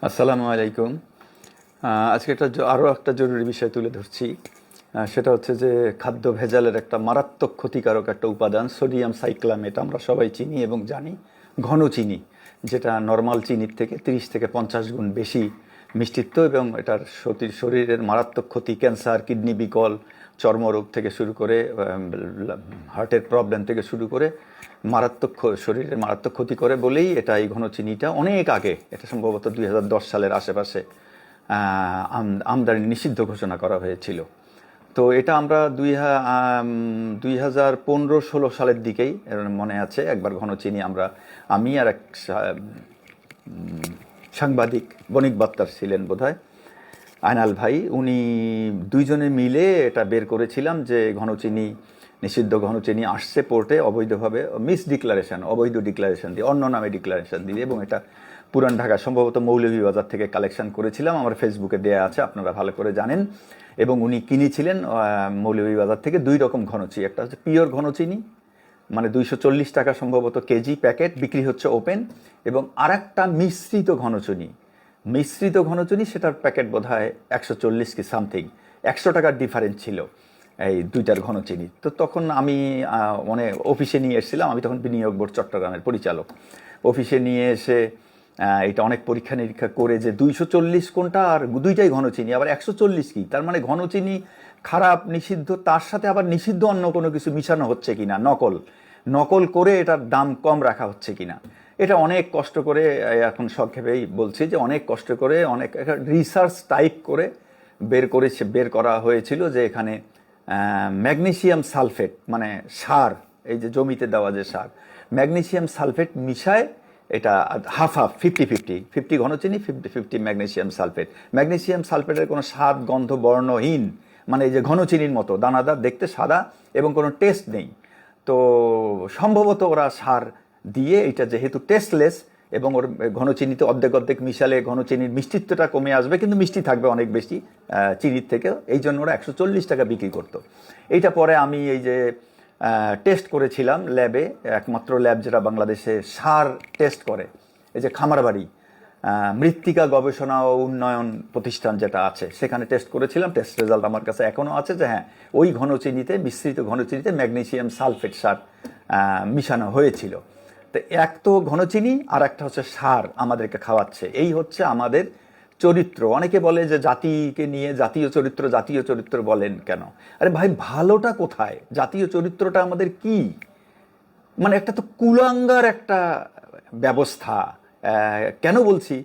আসসালামু আলাইকুম। আজকে আরও একটা জরুরি বিষয় তুলে ধরছি। সেটা হচ্ছে যে খাদ্য ভেজালের একটা মারাত্মক ক্ষতিকারক একটা উপাদান সোডিয়াম সাইক্লামেট, আমরা সবাই চিনি এবং জানি। ঘন চিনি, যেটা নর্মাল চিনির থেকে 30 থেকে 50 গুণ বেশি মিষ্টিত্ব, এবং এটার শরীরের মারাত্মক ক্ষতি, ক্যান্সার, কিডনি বিকল, চর্মরোগ থেকে শুরু করে হার্টের প্রবলেম থেকে শুরু করে শরীরের মারাত্মক ক্ষতি করে বলেই এটা, এই ঘন চিনিটা অনেক আগে, এটা সম্ভবত 2010 সালের আশেপাশে আমদানি নিষিদ্ধ ঘোষণা করা হয়েছিল। তো এটা আমরা 2015-16 সালের দিকেই মনে আছে, একবার ঘন চিনি আমি আর এক সাংবাদিক, বণিক বার্তার ছিলেন বোধহয় আয়নাল ভাই, উনি দুইজনে মিলে এটা বের করেছিলাম যে ঘনচিনি, নিষিদ্ধ ঘনচিনি আসছে পোর্টে অবৈধভাবে, অবৈধ ডিক্লারেশন দিয়ে, অন্য নামে ডিক্লারেশন দিয়ে, এবং এটা পুরান ঢাকা সম্ভবত মৌলভীবাজার থেকে কালেকশন করেছিলাম। আমার ফেসবুকে দেয়া আছে, আপনারা ভালো করে জানেন। এবং উনি কিনেছিলেন মৌলভীবাজার থেকে দুই রকম ঘনচিনি, একটা হচ্ছে পিওর ঘনচিনি, মানে 240 টাকা সম্ভবত কেজি প্যাকেট বিক্রি হচ্ছে ওপেন, এবং আরেকটা মিশ্রিত ঘনচিনি, সেটার প্যাকেট বোধ হয় 140 কি সামথিং, 100 টাকার ডিফারেন্স ছিল এই দুইটার ঘনচিনি। তো তখন আমি অফিসে নিয়ে এসেছিলাম, আমি তখন বিনিয়োগ বোর্ড চট্টগ্রামের পরিচালক। অফিসে নিয়ে এসে এটা অনেক পরীক্ষা নিরীক্ষা করে যে 240 কোনটা, আর দুইটাই ঘনচিনি, আবার 140 কি, তার মানে ঘনচিনি খারাপ, নিষিদ্ধ, তার সাথে আবার নিষিদ্ধ অন্য কোনো কিছু মিশানো হচ্ছে কিনা, নকল করে এটার দাম কম রাখা হচ্ছে কিনা। এটা অনেক কষ্ট করে, এখন সংক্ষেপেই বলছি যে অনেক কষ্ট করে, অনেক রিসার্চ টাইপ করে বের করা হয়েছিল যে এখানে ম্যাগনেসিয়াম সালফেট, মানে সার, এই যে জমিতে দেওয়া যে সার, ম্যাগনেসিয়াম সালফেট মিশায় এটা হাফ 50-50 ঘনচিনি, 50-50 ম্যাগনেসিয়াম সালফেটের কোনো স্বাদ, গন্ধ, বর্ণহীন, মানে এই যে ঘনচিনির মতো দানাদার দেখতে, সাদা, এবং কোনো টেস্ট নেই। তো সম্ভবত ওরা সার দিয়ে, এটা যেহেতু টেস্টলেস, এবং ওর ঘনচিনিতে অর্ধেক মিশালে ঘনচিনির মিষ্টিত্বটা কমে আসবে, কিন্তু মিষ্টি থাকবে অনেক বেশি চিনির থেকে, এই জন্য ওরা 140 টাকা বিক্রি করতো। এইটা পরে আমি এই যে টেস্ট করেছিলাম ল্যাবে, একমাত্র ল্যাব যেটা বাংলাদেশে সার টেস্ট করে, এই যে খামারবাড়ি মৃত্তিকা গবেষণা ও উন্নয়ন প্রতিষ্ঠান যেটা আছে, সেখানে টেস্ট করেছিলাম। টেস্ট রেজাল্ট আমার কাছে এখনও আছে যে হ্যাঁ, ওই ঘনচিনিতে, মিশ্রিত ঘনচিনিতে ম্যাগনেসিয়াম সালফেট সার মিশানো হয়েছিল। তো এক তো ঘনচিনি, আর একটা হচ্ছে সার আমাদেরকে খাওয়াচ্ছে। এই হচ্ছে আমাদের চরিত্র। অনেকে বলে যে জাতিকে নিয়ে জাতীয় চরিত্র বলেন কেন? আরে ভাই, ভালোটা কোথায়? জাতীয় চরিত্রটা আমাদের কি? মানে একটা তো কুলাঙ্গার একটা ব্যবস্থা। কেন বলছি?